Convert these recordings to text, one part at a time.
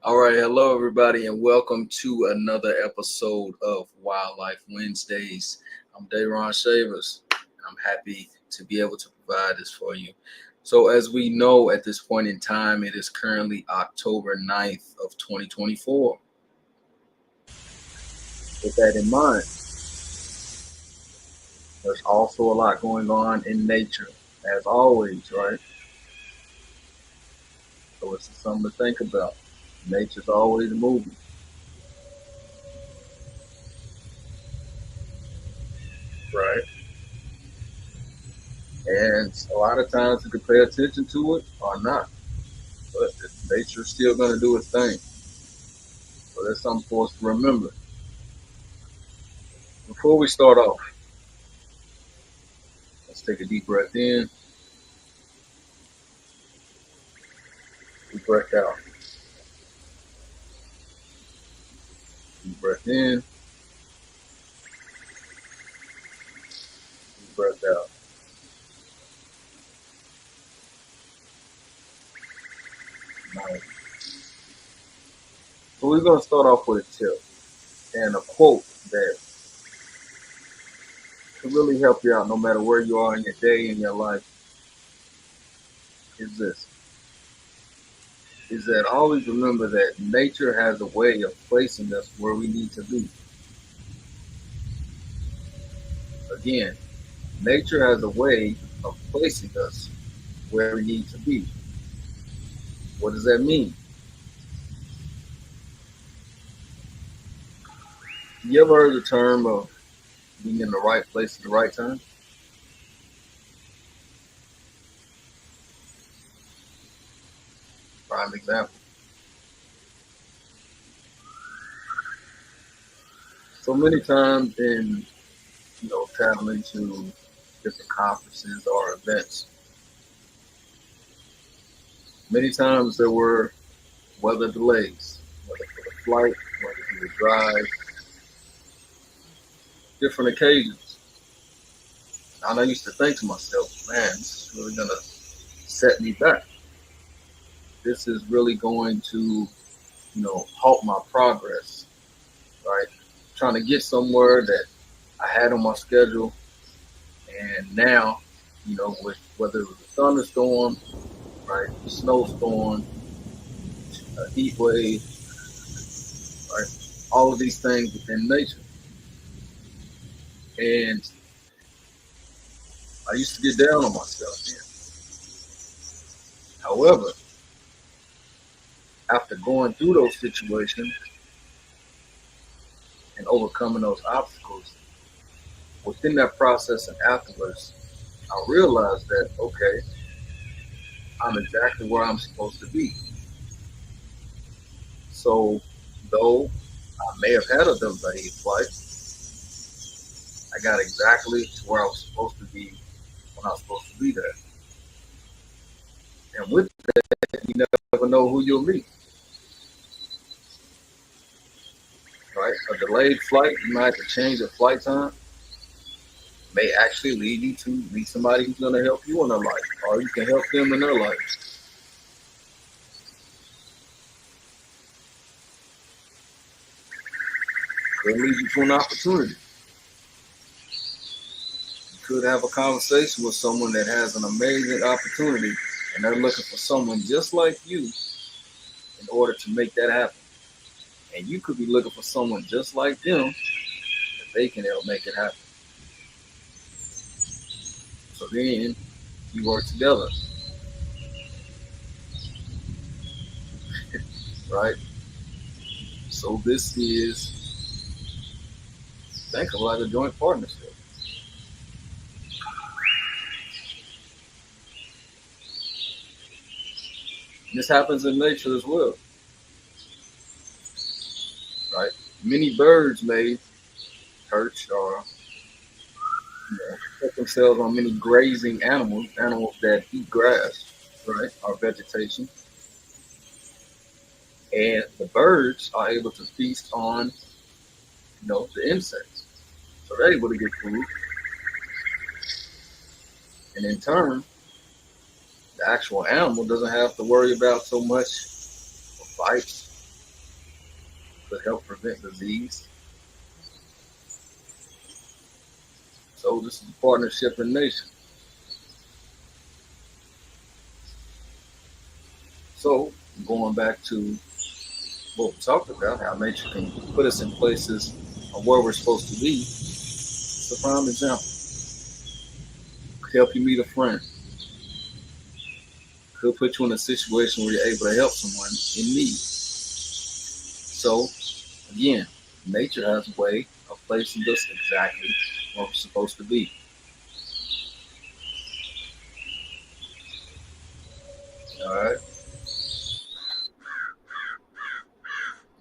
All right, hello everybody, and welcome to another episode of Wildlife Wednesdays. I'm Dayron Shavers. I'm happy to be able to provide this for you. So, as we know at this point in time, it is currently October 9th of 2024. With that in mind, there's also a lot going on in nature, as always, right? So, it's something to think about. Nature's always moving, right? And a lot of times you can pay attention to it or not, but nature's still going to do its thing. So that's something for us to remember. Before we start off, let's take a deep breath in, deep breath out, deep breath in, deep breath out. Nice. So we're going to start off with a tip and a quote that can really help you out no matter where you are in your day, in your life, is this. Is that always remember that nature has a way of placing us where we need to be. Again, nature has a way of placing us where we need to be. What does that mean? You ever heard the term of being in the right place at the right time? Prime example. So many times in traveling to different conferences or events, many times there were weather delays, whether for the flight, whether for the drive, different occasions. And I used to think to myself, man, this is really gonna set me back. This is really going to, halt my progress, right? Trying to get somewhere that I had on my schedule, and now, with whether it was a thunderstorm, right, a snowstorm, a heat wave, right, all of these things within nature. And I used to get down on myself then. However, after going through those situations and overcoming those obstacles, within that process and afterwards, I realized that, okay, I'm exactly where I'm supposed to be. So, though I may have had a delayed flight, I got exactly to where I was supposed to be when I was supposed to be there. And with that, you never know who you'll meet, right? A delayed flight, you might have to change your flight time, may actually lead you to meet somebody who's going to help you in their life, or you can help them in their life. Could lead you to an opportunity. You could have a conversation with someone that has an amazing opportunity, and they're looking for someone just like you in order to make that happen. And you could be looking for someone just like them that they can help make it happen. So then you work together, right? So this is, think of like a joint partnership. This happens in nature as well, right? Many birds may perch or put themselves on many grazing animals, animals that eat grass, right, or vegetation. And the birds are able to feast on, the insects. So they're able to get food. And in turn, the actual animal doesn't have to worry about so much of bites, could help prevent disease. So this is a partnership in nature. So going back to what we talked about, how nature can put us in places of where we're supposed to be. It's a prime example. Could help you meet a friend. Could put you in a situation where you're able to help someone in need. So again, nature has a way of placing us exactly where we're supposed to be. All right.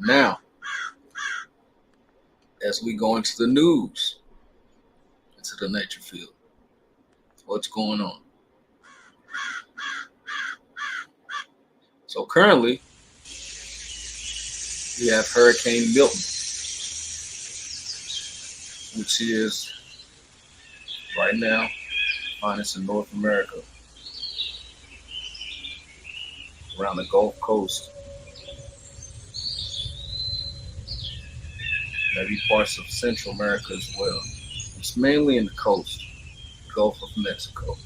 Now, as we go into the news, into the nature field, what's going on? So currently, we have Hurricane Milton, which is right now finest in North America, around the Gulf Coast, maybe parts of Central America as well. It's mainly in the coast, Gulf of Mexico.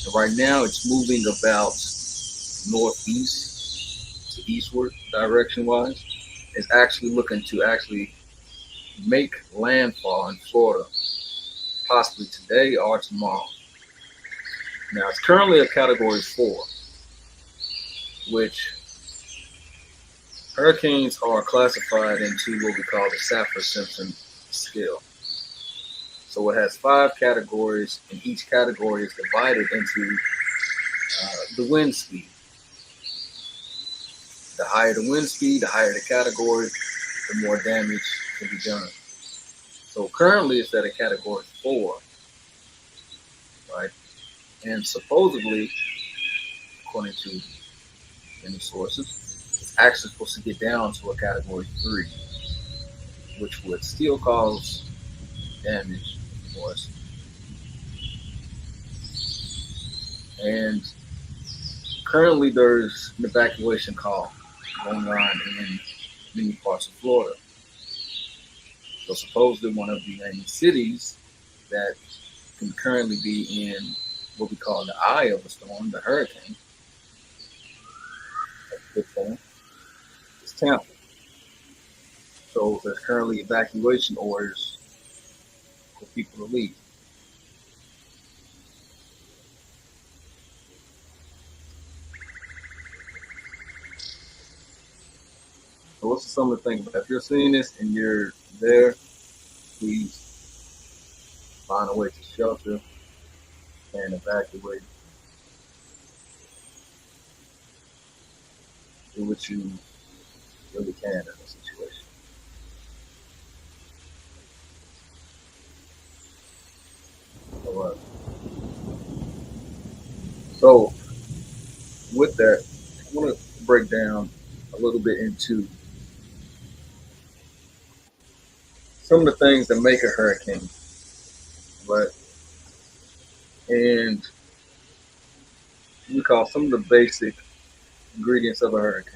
And right now, it's moving about northeast to eastward, direction-wise. It's actually looking to actually make landfall in Florida, possibly today or tomorrow. Now, it's currently a Category 4, which hurricanes are classified into what we call the Saffir-Simpson scale. So it has 5 categories, and each category is divided into the wind speed. The higher the wind speed, the higher the category, the more damage can be done. So currently it's at a Category 4, right? And supposedly, according to many sources, it's actually supposed to get down to a Category 3, which would still cause damage, of course. And currently there's an evacuation call going on in many parts of Florida. So supposedly one of the main cities that can currently be in what we call the eye of the storm, the hurricane, good form, is Tampa. So there's currently evacuation orders for people to leave. So what's some of the things? If you're seeing this and you're there, please find a way to shelter and evacuate. Do what you really can in this situation. All right. So with that, I want to break down a little bit into some of the things that make a hurricane, right? And we call some of the basic ingredients of a hurricane.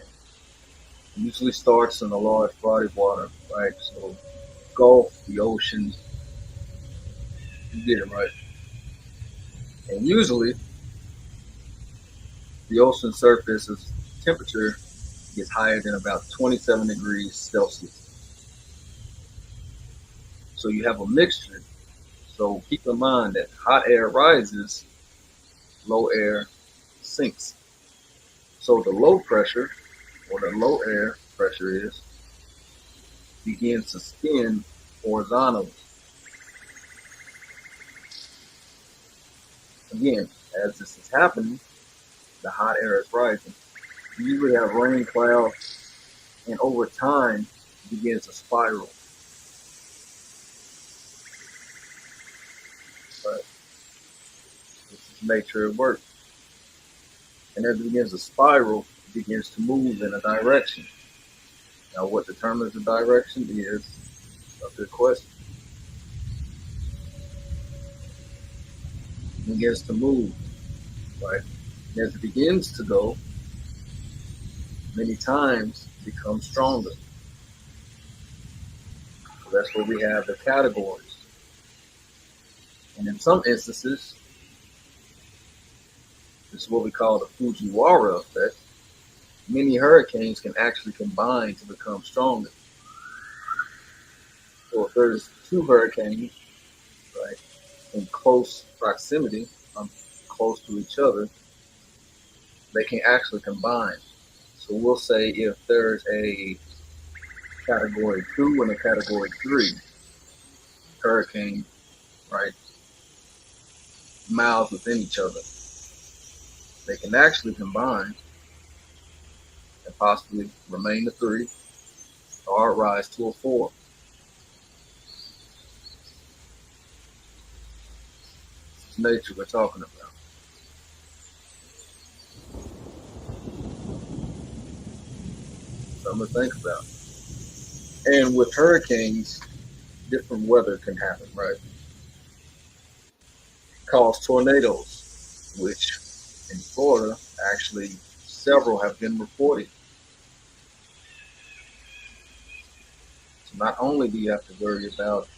It usually starts in a large body of water, right? So Gulf, the ocean, you get it right. And usually the ocean surface's temperature gets higher than about 27 degrees Celsius. So you have a mixture. So keep in mind that hot air rises, low air sinks. So the low pressure, or the low air pressure is, begins to spin horizontally. Again, as this is happening, the hot air is rising. You usually have rain clouds, and over time, it begins to spiral. But this is nature at work. And as it begins to spiral, it begins to move in a direction. Now, what determines the direction is a good question. It begins to move, right? And as it begins to go, many times it becomes stronger. That's where we have the categories. And in some instances, this is what we call the Fujiwara effect. Many hurricanes can actually combine to become stronger. So if there's two hurricanes, right, in close proximity, close to each other, they can actually combine. So we'll say if there's a category 2 and a category 3 hurricane, right, miles within each other, they can actually combine and possibly remain a 3 or rise to a 4. It's nature we're talking about. Something to think about. And with hurricanes, different weather can happen, right? Cause tornadoes, which in Florida, actually several have been reported. So not only do you have to worry about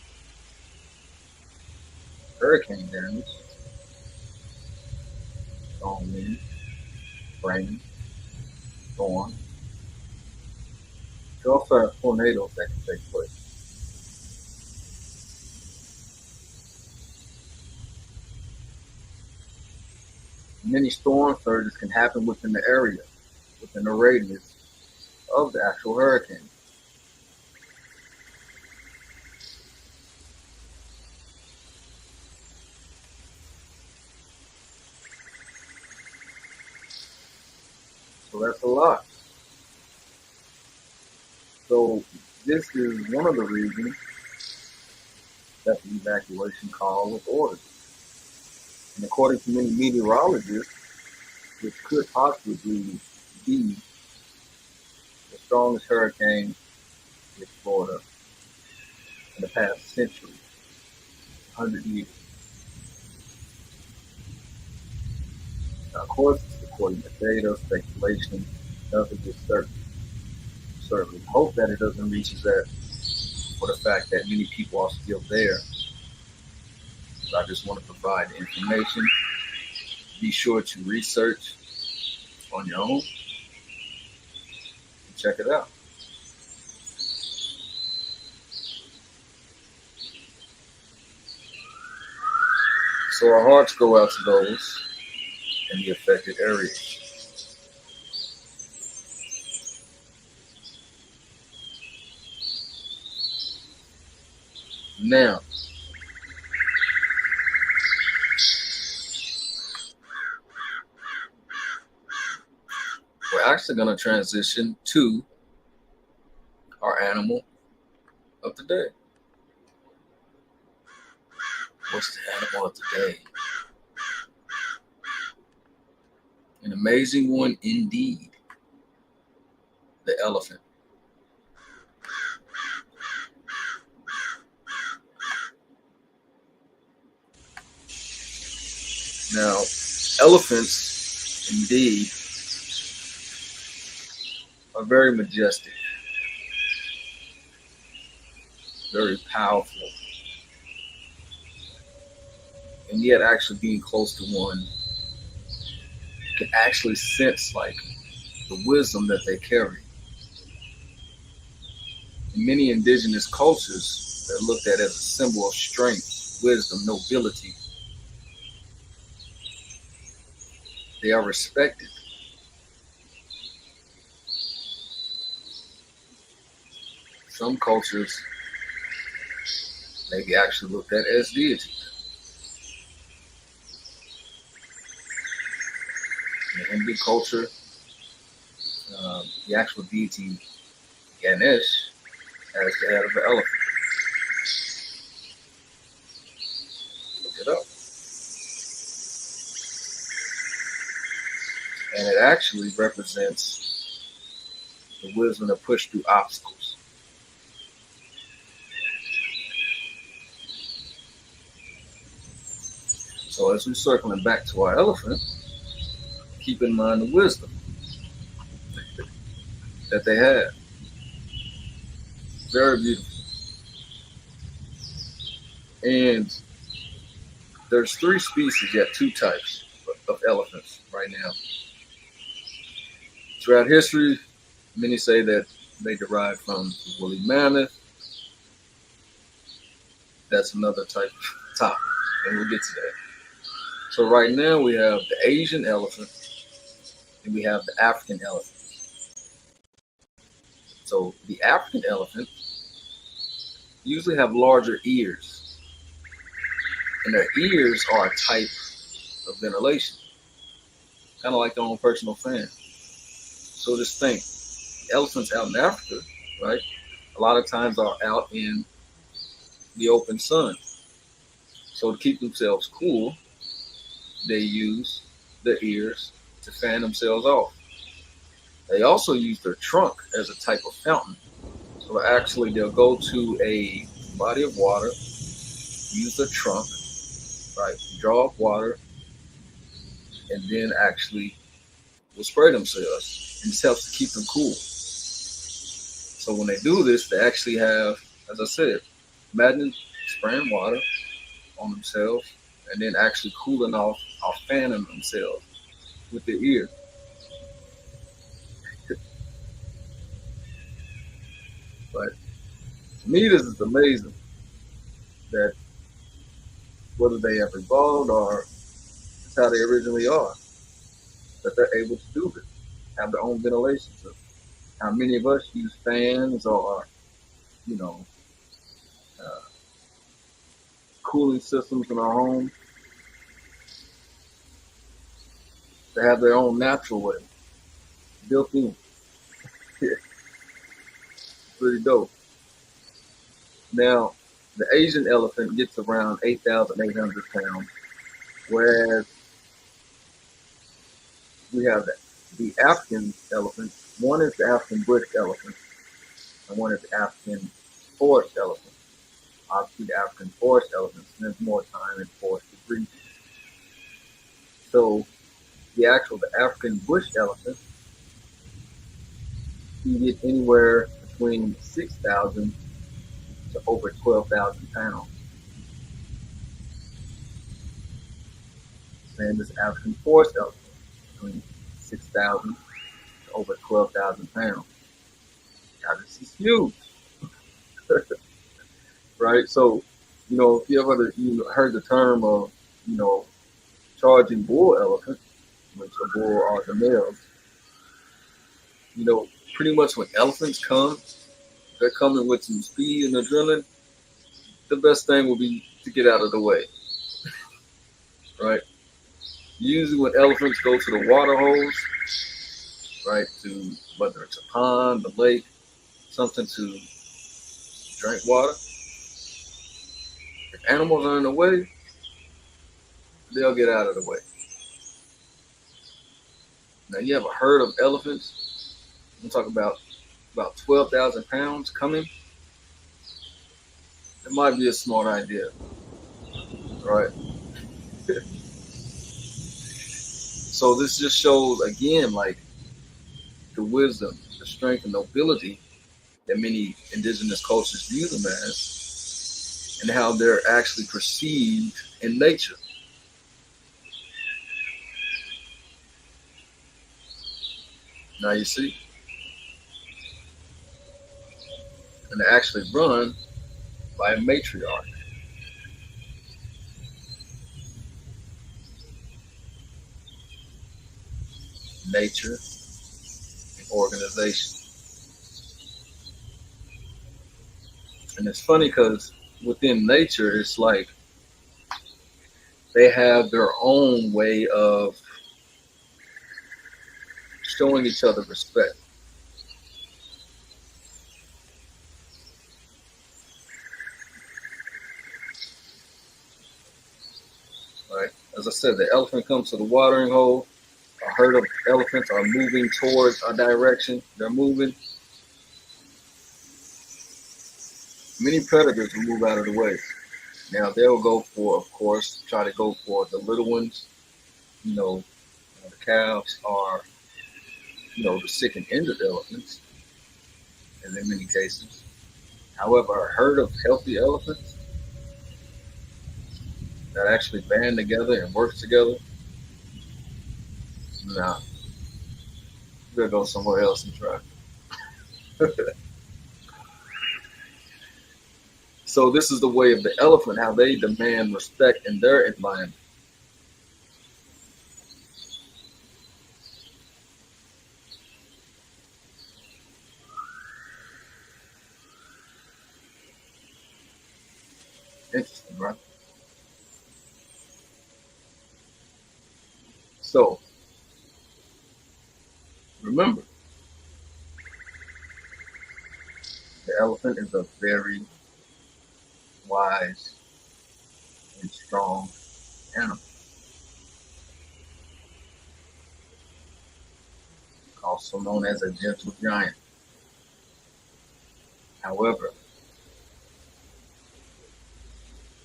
hurricane damage, strong wind, rain, storm, you also have tornadoes that can take place. Many storm surges can happen within the area, within the radius of the actual hurricane. So that's a lot. So this is one of the reasons that the evacuation call was ordered. And according to many meteorologists, this could possibly be the strongest hurricane in Florida in the past century, 100 years. Now, of course, according to data, speculation, nothing is certain. Certainly hope that it doesn't reach that for the fact that many people are still there. So I just want to provide the information. Be sure to research on your own and check it out. So our hearts go out to those in the affected areas. Now, we're actually going to transition to our animal of the day. What's the animal of the day? An amazing one indeed. The elephant. Now, elephants indeed are very majestic, very powerful, and yet actually being close to one can actually sense like the wisdom that they carry. In many indigenous cultures, they're looked at as a symbol of strength, wisdom, nobility. They are respected. Some cultures may be actually looked at as deities. In the Hindu culture, the actual deity Ganesh as the head of the elephant. Look it up. And it actually represents the wisdom to push through obstacles. So as we're circling back to our elephant, keep in mind the wisdom that they have. Very beautiful. And there's three species, yet two types of elephants right now. Throughout history, many say that they derive from the woolly mammoth. That's another type of topic, and we'll get to that. So right now we have the Asian elephant and we have the African elephant. So the African elephant usually have larger ears, and their ears are a type of ventilation, kind of like their own personal fan. So just think, elephants out in Africa, right? A lot of times are out in the open sun. So to keep themselves cool, they use their ears to fan themselves off. They also use their trunk as a type of fountain. So actually they'll go to a body of water, use their trunk, right, draw up water, and then actually will spray themselves. And this helps to keep them cool. So when they do this, they actually have, as I said, imagine spraying water on themselves and then actually cooling off or fanning themselves with their ear. But to me, this is amazing that whether they have evolved or it's how they originally are, that they're able to do this, have their own ventilation system. How many of us use fans or, you know, uh, cooling systems in our home? They have their own natural way built in. Pretty dope. Now, the Asian elephant gets around 8,800 pounds, whereas we have the African elephant. One is the African bush elephant, and one is the African forest elephant. Obviously, the African forest elephant spends more time in forested regions. So, the African bush elephant, you get anywhere between 6,000 to over 12,000 pounds. Same as African forest elephant, between 6,000 to over 12,000 pounds. Now, this is huge, right? So, if you ever heard the term of, charging bull elephant, which a bull are the males, pretty much when elephants come, they're coming with some speed and adrenaline. The best thing will be to get out of the way, right? Usually when elephants go to the water holes, right, to whether it's a pond, a lake, something to drink water, if animals are in the way, they'll get out of the way. Now you have a herd of elephants. I'm talking about 12,000 pounds coming. It might be a smart idea, right? So this just shows again, like the wisdom, the strength, and nobility that many indigenous cultures view them as, and how they're actually perceived in nature. Now you see, and they actually run by a matriarch. Nature and organization. And it's funny because within nature, it's like they have their own way of showing each other respect. Right? As I said, the elephant comes to the watering hole. A herd of elephants are moving towards a direction. They're moving. Many predators will move out of the way. Now they'll go for, of course, try to go for the little ones. The calves are, the sick and injured elephants, as in many cases. However, a herd of healthy elephants, that actually band together and works together, nah, you better go somewhere else and try. So this is the way of the elephant, how they demand respect in their environment. Interesting, right? So remember, the elephant is a very wise and strong animal, also known as a gentle giant. However,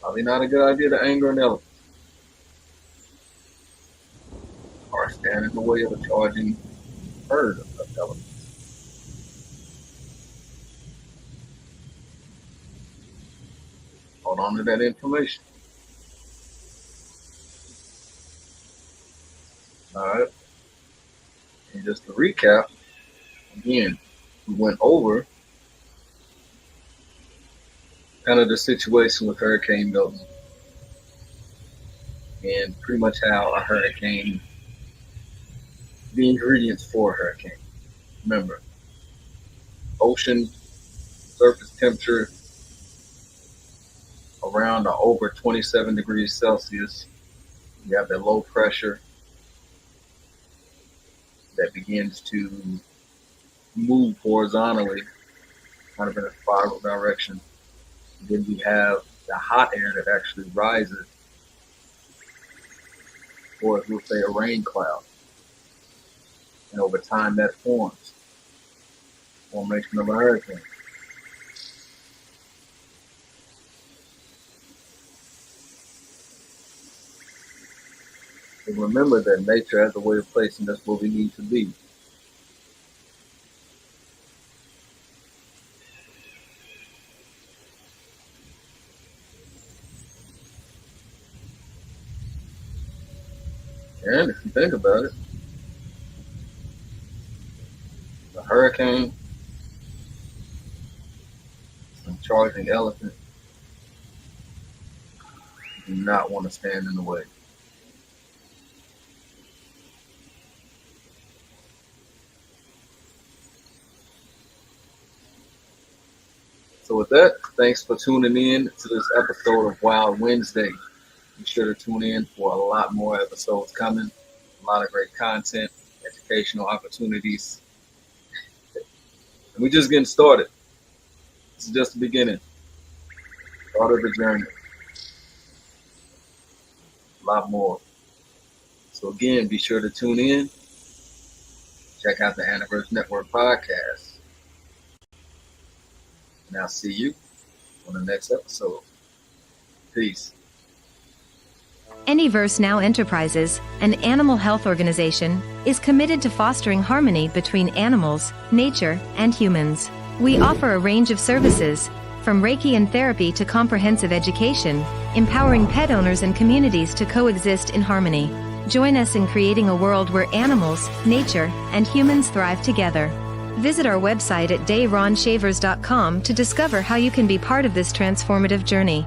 probably not a good idea to anger an elephant or stand in the way of a charging herd of elephants. Hold on to that information. All right. And just to recap, again, we went over kind of the situation with Hurricane Milton and pretty much how a hurricane, the ingredients for a hurricane. Remember, ocean surface temperature around or over 27 degrees Celsius. You have that low pressure that begins to move horizontally, kind of in a spiral direction. Then we have the hot air that actually rises, or we'll say a rain cloud. And over time that forms, formation of a hurricane. And remember that nature has a way of placing us where we need to be. And if you think about it, a hurricane, some charging elephant, do not want to stand in the way. So with that, thanks for tuning in to this episode of Wild Wednesday. Be sure to tune in for a lot more episodes coming. A lot of great content, educational opportunities. And we're just getting started. This is just the beginning. Start of the journey. A lot more. So again, be sure to tune in. Check out the Aniverse Network podcast. And I'll see you on the next episode. Peace. Anyverse Now Enterprises, an animal health organization, is committed to fostering harmony between animals, nature, and humans. We offer a range of services, from Reiki and therapy to comprehensive education, empowering pet owners and communities to coexist in harmony. Join us in creating a world where animals, nature, and humans thrive together. Visit our website at dayronshavers.com to discover how you can be part of this transformative journey.